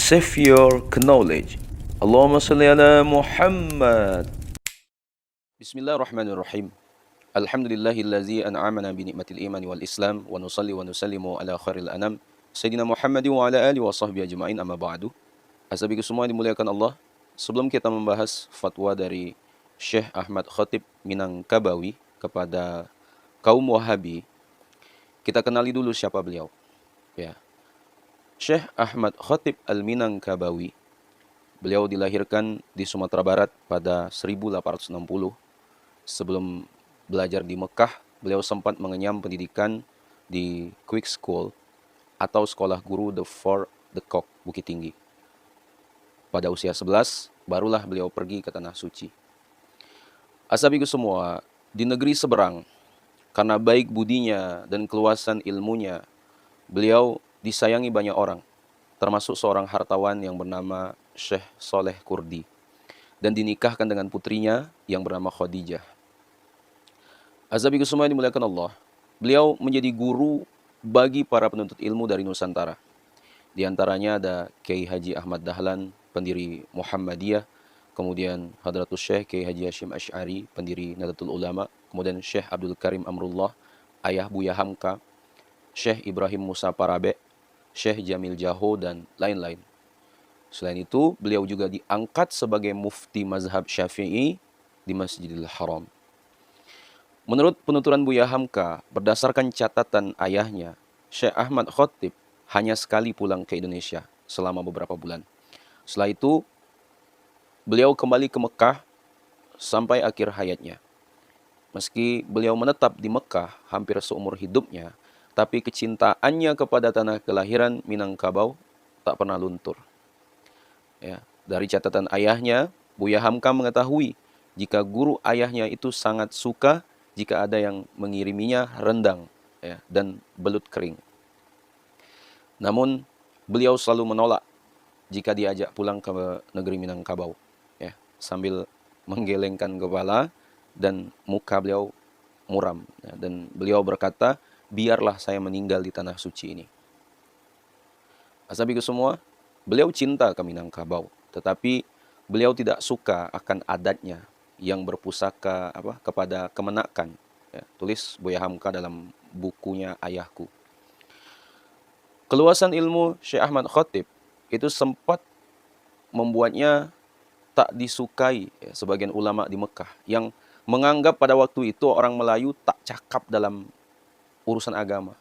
save your knowledge. Allahumma salli ala Muhammad. Bismillahirrahmanirrahim. Alhamdulillahillazi an'amana bi ni'matil iman wal islam wa nusalli wa nusallimu ala khairil anam Sayyidina Muhammadin wa ala alihi wa sahbihi ajma'in, amma ba'du. Asabiku semua yang dimuliakan Allah, sebelum kita membahas fatwa dari Syekh Ahmad Khatib Minangkabawi kepada kaum Wahabi, kita kenali dulu siapa beliau. Ya. Syekh Ahmad Khatib Al-Minangkabawi, beliau dilahirkan di Sumatera Barat pada 1860. Sebelum belajar di Mekah, beliau sempat mengenyam pendidikan di Quick School atau sekolah guru The Fort The Cock, Bukit Tinggi. Pada usia 11, barulah beliau pergi ke Tanah Suci. Asabiku semua, di negeri seberang, karena baik budinya dan keluasan ilmunya, beliau disayangi banyak orang, termasuk seorang hartawan yang bernama Syekh Soleh Kurdi, dan dinikahkan dengan putrinya yang bernama Khadijah. Azabiku semua yang dimuliakan Allah, beliau menjadi guru bagi para penuntut ilmu dari Nusantara. Di antaranya ada Kiai Haji Ahmad Dahlan, pendiri Muhammadiyah, kemudian Hadratus Syekh Kiai Haji Hashim Asy'ari, pendiri Nahdlatul Ulama, kemudian Syekh Abdul Karim Amrullah, ayah Buya Hamka, Syekh Ibrahim Musa Parabe, Syekh Jamil Jaho, dan lain-lain. Selain itu, beliau juga diangkat sebagai mufti mazhab Syafi'i di Masjidil Haram. Menurut penuturan Buya Hamka, berdasarkan catatan ayahnya, Syekh Ahmad Khatib hanya sekali pulang ke Indonesia selama beberapa bulan. Setelah itu, beliau kembali ke Mekah sampai akhir hayatnya. Meski beliau menetap di Mekah hampir seumur hidupnya, tapi kecintaannya kepada tanah kelahiran Minangkabau tak pernah luntur. Ya, dari catatan ayahnya, Buya Hamka mengetahui jika guru ayahnya itu sangat suka jika ada yang mengiriminya rendang, ya, dan belut kering. Namun beliau selalu menolak jika diajak pulang ke negeri Minangkabau, ya, sambil menggelengkan kepala dan muka beliau muram, ya, dan beliau berkata, biarlah saya meninggal di tanah suci ini. Asabiku semua, beliau cinta ke Minangkabau, tetapi beliau tidak suka akan adatnya yang berpusaka kepada kemenakan. Ya, tulis Buya Hamka dalam bukunya Ayahku. Keluasan ilmu Syekh Ahmad Khatib itu sempat membuatnya tak disukai, ya, sebagian ulama di Mekah yang menganggap pada waktu itu orang Melayu tak cakap dalam urusan agama.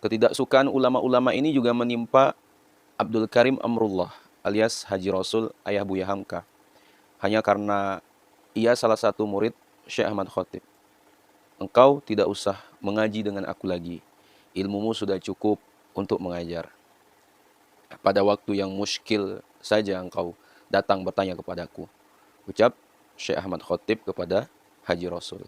Ketidaksukaan ulama-ulama ini juga menimpa Abdul Karim Amrullah alias Haji Rasul, ayah Buya Hamka, hanya karena ia salah satu murid Syekh Ahmad Khatib. Engkau tidak usah mengaji dengan aku lagi, ilmumu sudah cukup untuk mengajar. Pada waktu yang muskil saja engkau datang bertanya kepadaku, ucap Syekh Ahmad Khatib kepada Haji Rasul.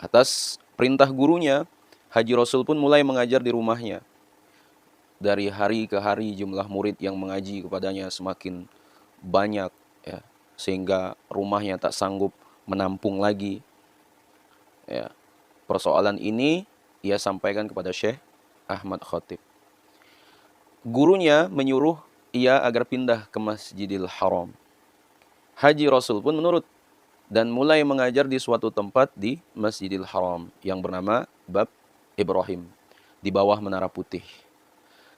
Atas perintah gurunya, Haji Rasul pun mulai mengajar di rumahnya. Dari hari ke hari jumlah murid yang mengaji kepadanya semakin banyak, ya, sehingga rumahnya tak sanggup menampung lagi. Ya, persoalan ini ia sampaikan kepada Syekh Ahmad Khatib. Gurunya menyuruh ia agar pindah ke Masjidil Haram. Haji Rasul pun menurut dan mulai mengajar di suatu tempat di Masjidil Haram yang bernama Bab Ibrahim di bawah Menara Putih.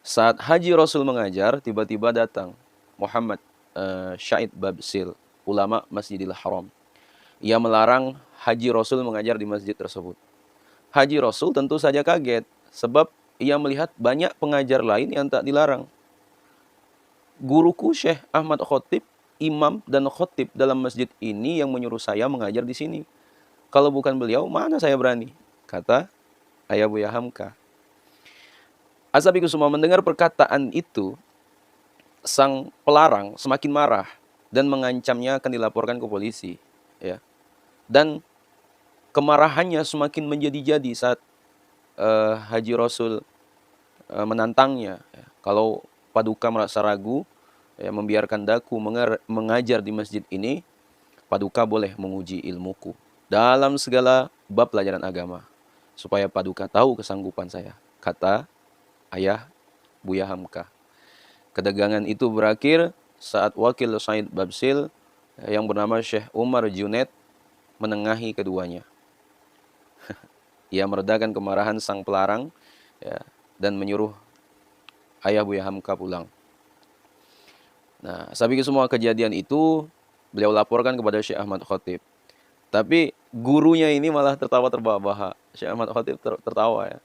Saat Haji Rasul mengajar, tiba-tiba datang Muhammad Syahid Babsil, ulama Masjidil Haram. Ia melarang Haji Rasul mengajar di masjid tersebut. Haji Rasul tentu saja kaget, sebab ia melihat banyak pengajar lain yang tak dilarang. Guruku Syekh Ahmad Khatib, imam dan khatib dalam masjid ini yang menyuruh saya mengajar di sini. Kalau bukan beliau, mana saya berani? Kata ayah Buya Hamka. Asabiku semua mendengar perkataan itu, sang pelarang semakin marah dan mengancamnya akan dilaporkan ke polisi. Ya. Dan kemarahannya semakin menjadi-jadi saat Haji Rasul menantangnya. Ya. Kalau Paduka merasa ragu, ya, membiarkan daku mengajar di masjid ini, Paduka boleh menguji ilmuku dalam segala bab pelajaran agama, supaya Paduka tahu kesanggupan saya, kata ayah Buya Hamka. Ketegangan itu berakhir saat wakil Said Babsil yang bernama Syekh Umar Junaid menengahi keduanya. Ia meredakan kemarahan sang pelarang, ya, dan menyuruh ayah Buya Hamka pulang. Nah, sabi semua kejadian itu beliau laporkan kepada Syekh Ahmad Khatib. Tapi gurunya ini malah tertawa terbahak-bahak. Syekh Ahmad Khatib tertawa ya.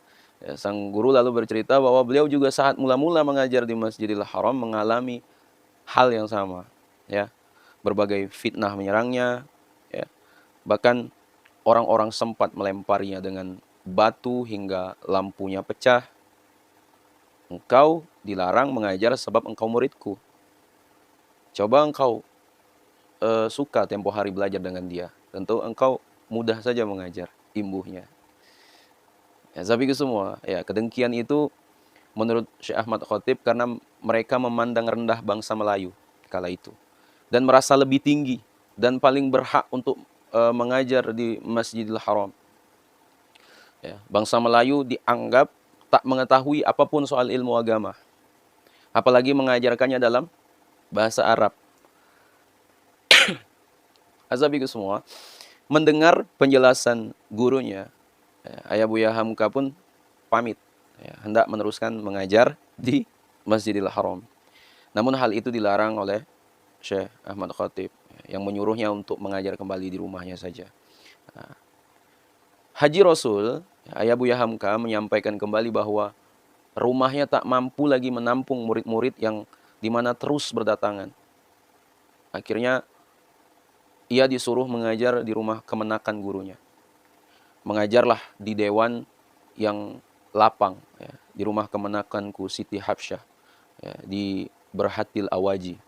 Sang guru lalu bercerita bahwa beliau juga saat mula-mula mengajar di Masjidil Haram mengalami hal yang sama. Ya, berbagai fitnah menyerangnya. Ya, bahkan orang-orang sempat melemparinya dengan batu hingga lampunya pecah. Engkau dilarang mengajar sebab engkau muridku. Coba engkau suka tempo hari belajar dengan dia. Tentu engkau mudah saja mengajar imbuhnya. Ya, tapi itu semua, ya, kedengkian itu menurut Syekh Ahmad Khatib karena mereka memandang rendah bangsa Melayu kala itu dan merasa lebih tinggi dan paling berhak untuk mengajar di Masjidil Haram. Ya, bangsa Melayu dianggap tak mengetahui apapun soal ilmu agama, apalagi mengajarkannya dalam bahasa Arab. Azabiku semua mendengar penjelasan gurunya, ya, Ayah Buya Hamka pun pamit, ya, hendak meneruskan mengajar di Masjidil Haram. Namun hal itu dilarang oleh Syekh Ahmad Khatib, ya, yang menyuruhnya untuk mengajar kembali di rumahnya saja. Nah, Haji Rasul, ya, Ayah Buya Hamka menyampaikan kembali bahwa rumahnya tak mampu lagi menampung murid-murid yang dimana terus berdatangan. Akhirnya ia disuruh mengajar di rumah kemenakan gurunya. Mengajarlah di dewan yang lapang, ya, di rumah kemenakanku Siti Habsyah, ya, di Berhatil Awaji,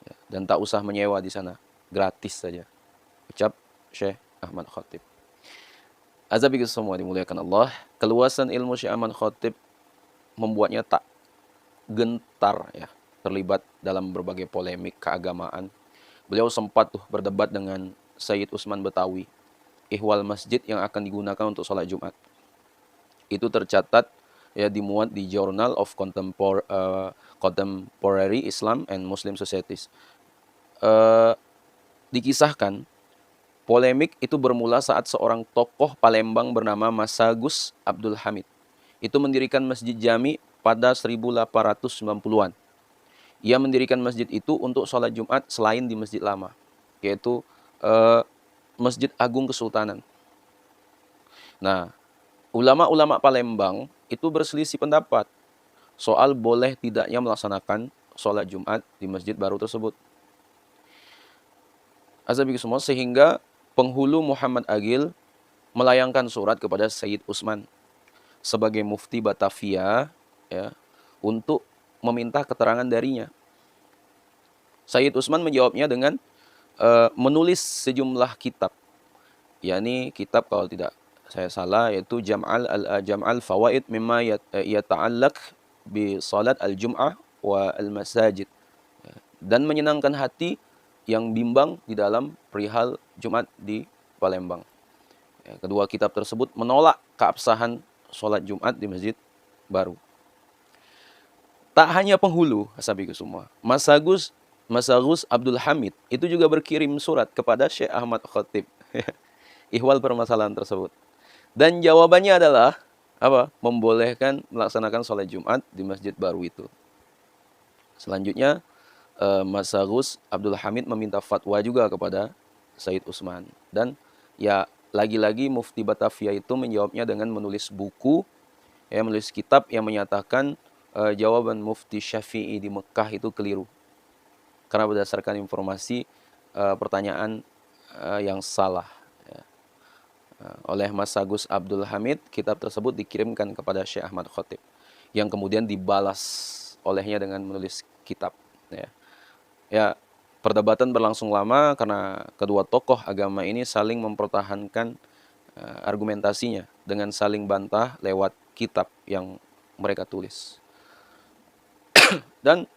ya, dan tak usah menyewa di sana, gratis saja. Ucap Syekh Ahmad Khatib. Azabiku semua dimuliakan Allah, keluasan ilmu Syekh Ahmad Khatib membuatnya tak gentar, ya, terlibat dalam berbagai polemik keagamaan. Beliau sempat berdebat dengan Sayyid Utsman Betawi, ihwal masjid yang akan digunakan untuk sholat Jumat. Itu tercatat, ya, dimuat di Journal of Contemporary Islam and Muslim Societies. Dikisahkan polemik itu bermula saat seorang tokoh Palembang bernama Masagus Abdul Hamid itu mendirikan Masjid Jami pada 1890-an. Ia mendirikan masjid itu untuk sholat Jumat selain di masjid lama, yaitu Masjid Agung Kesultanan. Nah, ulama-ulama Palembang itu berselisih pendapat soal boleh tidaknya melaksanakan sholat Jumat di masjid baru tersebut. Azabiku semua, sehingga penghulu Muhammad Agil melayangkan surat kepada Sayyid Utsman sebagai mufti Batavia, ya, untuk meminta keterangan darinya. Sayyid Utsman menjawabnya dengan menulis sejumlah kitab, yakni kitab, kalau tidak saya salah, yaitu Jam'al Fawaid mimma yata'allaq bi salat al-jum'ah wa al-masajid, dan menyenangkan hati yang bimbang di dalam perihal Jumat di Palembang. Ya, kedua kitab tersebut menolak keabsahan sholat Jumat di masjid baru. Tak hanya penghulu, asabiku semua, Masagus Abdul Hamid itu juga berkirim surat kepada Syekh Ahmad Khatib ihwal permasalahan tersebut. Dan jawabannya adalah apa? Membolehkan melaksanakan sholat Jumat di masjid baru itu. Selanjutnya Masagus Abdul Hamid meminta fatwa juga kepada Sayyid Utsman. Dan ya, lagi-lagi Mufti Batavia itu menjawabnya dengan menulis buku, ya, menulis kitab yang menyatakan jawaban Mufti Syafi'i di Mekah itu keliru, karena berdasarkan informasi pertanyaan yang salah, ya. Oleh Mas Agus Abdul Hamid, kitab tersebut dikirimkan kepada Syekh Ahmad Khatib, yang kemudian dibalas olehnya dengan menulis kitab, ya. Ya, perdebatan berlangsung lama karena kedua tokoh agama ini saling mempertahankan argumentasinya dengan saling bantah lewat kitab yang mereka tulis. Dan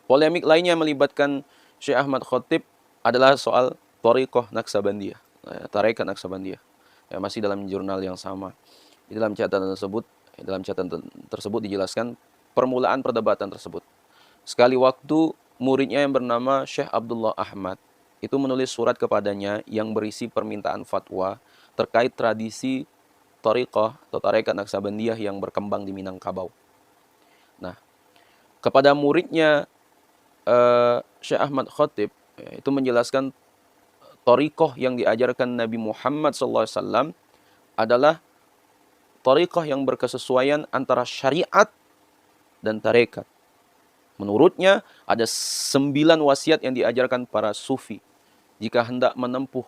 polemik lainnya melibatkan Syekh Ahmad Khatib adalah soal Thariqah Naqsabandiyah, Tarekat Naqsabandiyah. Ya, masih dalam jurnal yang sama. Di dalam catatan tersebut dijelaskan permulaan perdebatan tersebut. Sekali waktu muridnya yang bernama Syekh Abdullah Ahmad itu menulis surat kepadanya yang berisi permintaan fatwa terkait tradisi thariqah atau tarekat Naksabandiyah yang berkembang di Minangkabau. Nah, kepada muridnya Syekh Ahmad Khatib itu menjelaskan thariqah yang diajarkan Nabi Muhammad SAW adalah thariqah yang berkesesuaian antara syariat dan tarekat. Menurutnya ada 9 wasiat yang diajarkan para sufi jika hendak menempuh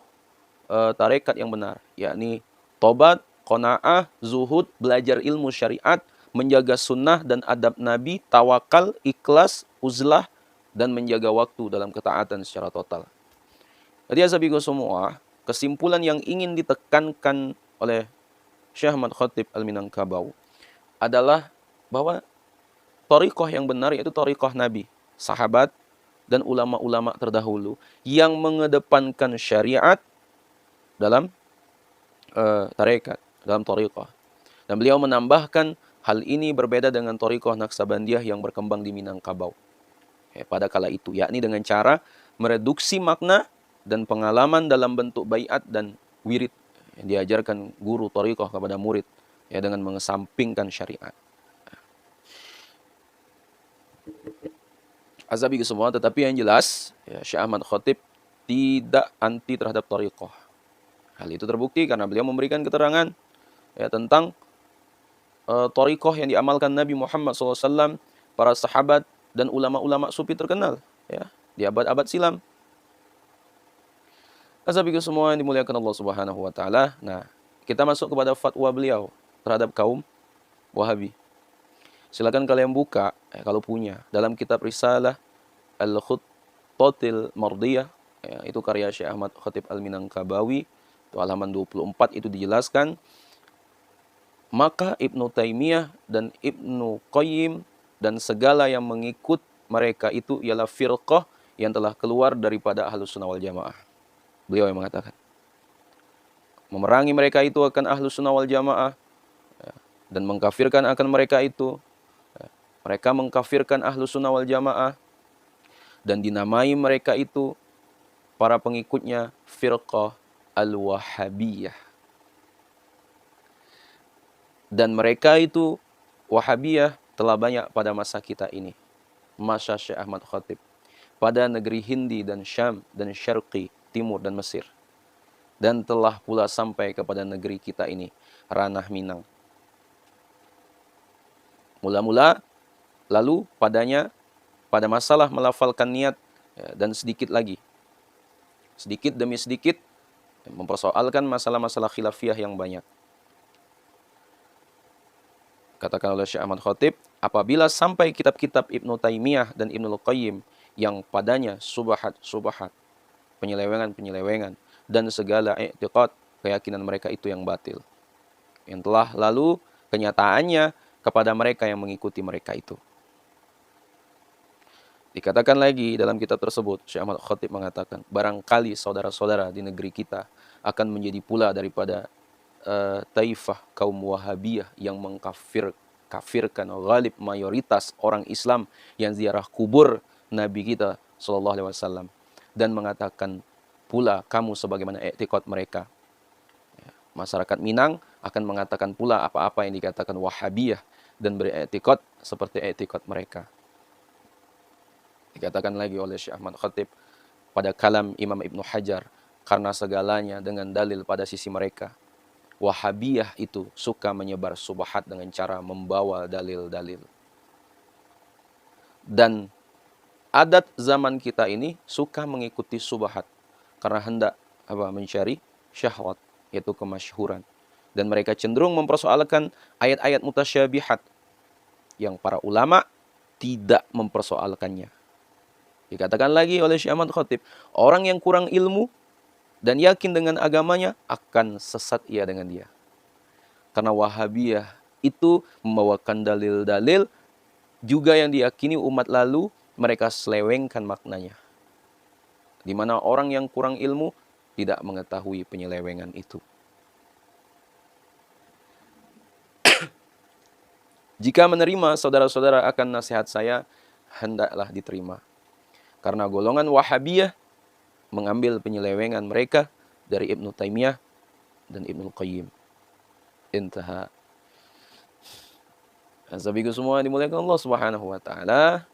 tarekat yang benar, yakni tobat, qanaah, zuhud, belajar ilmu syariat, menjaga sunnah dan adab Nabi, tawakal, ikhlas, uzlah, dan menjaga waktu dalam ketaatan secara total. Jadi asabiku semua, kesimpulan yang ingin ditekankan oleh Syekh Ahmad Khatib Al-Minangkabau adalah bahwa thariqah yang benar yaitu thariqah Nabi, sahabat, dan ulama-ulama terdahulu yang mengedepankan syariat dalam tarekat, dalam thariqah. Dan beliau menambahkan hal ini berbeda dengan thariqah Naksabandiyah yang berkembang di Minangkabau pada kala itu, yakni dengan cara mereduksi makna dan pengalaman dalam bentuk baiat dan wirid yang diajarkan guru thariqah kepada murid dengan mengesampingkan syariat. Azabi semua, tetapi yang jelas Syekh Ahmad Khatib tidak anti terhadap thariqah. Hal itu terbukti karena beliau memberikan keterangan tentang thariqah yang diamalkan Nabi Muhammad SAW, para sahabat dan ulama-ulama sufi terkenal di abad-abad silam. Azabi semua yang dimuliakan Allah Subhanahu wa taala. Nah, kita masuk kepada fatwa beliau terhadap kaum Wahabi. Silakan kalian buka kalau punya dalam kitab Risalah Al-Khuttatil Mardiyah, itu karya Syekh Ahmad Khatib Al-Minangkabawi, itu halaman 24, itu dijelaskan maka Ibnu Taimiyah dan Ibnu Qayyim dan segala yang mengikut mereka itu ialah firqah yang telah keluar daripada Ahlus Sunnah wal Jamaah. Beliau yang mengatakan memerangi mereka itu akan Ahlus Sunnah wal Jamaah dan mengkafirkan akan mereka itu. Mereka mengkafirkan Ahlus Sunnah wal Jamaah dan dinamai mereka itu, para pengikutnya, firqah al-Wahabiyah. Dan mereka itu, Wahabiyah, telah banyak pada masa kita ini, masa Syekh Ahmad Khatib, pada negeri Hindi dan Syam dan Syarqi, Timur dan Mesir. Dan telah pula sampai kepada negeri kita ini, ranah Minang. Mula-mula, lalu padanya, pada masalah melafalkan niat dan sedikit lagi, sedikit demi sedikit mempersoalkan masalah-masalah khilafiyah yang banyak. Katakan oleh Syekh Ahmad Khatib, apabila sampai kitab-kitab Ibnu Taimiyah dan Ibnu Qayyim yang padanya subahat, penyelewengan, dan segala i'tiqad, keyakinan mereka itu yang batil, yang telah lalu kenyataannya kepada mereka yang mengikuti mereka itu. Dikatakan lagi dalam kitab tersebut, Syekh Ahmad Khatib mengatakan, barangkali saudara-saudara di negeri kita akan menjadi pula daripada taifah kaum Wahabiyah yang mengkafirkan ghalib mayoritas orang Islam yang ziarah kubur Nabi kita sallallahu alaihi wasallam dan mengatakan pula kamu sebagaimana i'tiqad mereka. Masyarakat Minang akan mengatakan pula apa-apa yang dikatakan Wahabiyah dan beriktikad seperti i'tiqad mereka. Dikatakan lagi oleh Syekh Ahmad Khatib pada kalam Imam Ibnu Hajar, karena segalanya dengan dalil pada sisi mereka. Wahabiyah itu suka menyebar subhat dengan cara membawa dalil-dalil. Dan adat zaman kita ini suka mengikuti subhat karena hendak mencari syahwat, yaitu kemasyhuran. Dan mereka cenderung mempersoalkan ayat-ayat mutasyabihat yang para ulama tidak mempersoalkannya. Dikatakan lagi oleh Syekh Ahmad Khatib, orang yang kurang ilmu dan yakin dengan agamanya akan sesat ia dengan dia. Karena Wahabiyah itu membawakan dalil-dalil juga yang diyakini umat lalu mereka selewengkan maknanya. Di mana orang yang kurang ilmu tidak mengetahui penyelewengan itu. Jika menerima saudara-saudara akan nasihat saya, hendaklah diterima. Karena golongan Wahabiyah mengambil penyelewengan mereka dari Ibnu Taimiyah dan Ibnu Qayyim. Intaha. Asabiku semua dimuliakan Allah Subhanahu wa taala.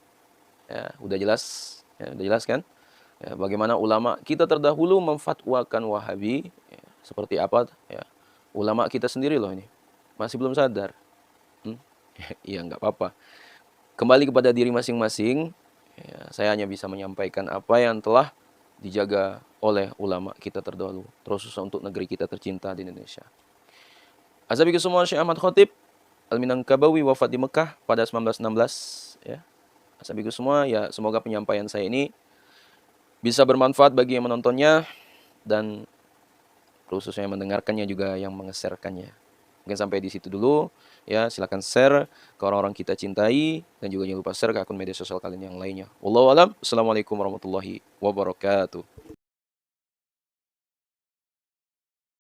Ya, udah jelas? Ya, udah jelas kan? Ya, bagaimana ulama kita terdahulu memfatwakan Wahabi, ya, seperti apa? Ya, ulama kita sendiri loh ini. Masih belum sadar. Iya, nggak apa-apa. Kembali kepada diri masing-masing. Ya, saya hanya bisa menyampaikan apa yang telah dijaga oleh ulama kita terdahulu, terus untuk negeri kita tercinta di Indonesia. Azabiku semua, Syekh Ahmad Khotib Al-Minangkabawi wafat di Mekah pada 1916. Ya. Azabiku semua, ya semoga penyampaian saya ini bisa bermanfaat bagi yang menontonnya dan khususnya yang mendengarkannya juga yang mengeserkannya. Mungkin sampai di situ dulu. Ya, silakan share ke orang-orang kita cintai dan juga jangan lupa share ke akun media sosial kalian yang lainnya. Wallahu a'lam. Assalamualaikum warahmatullahi wabarakatuh.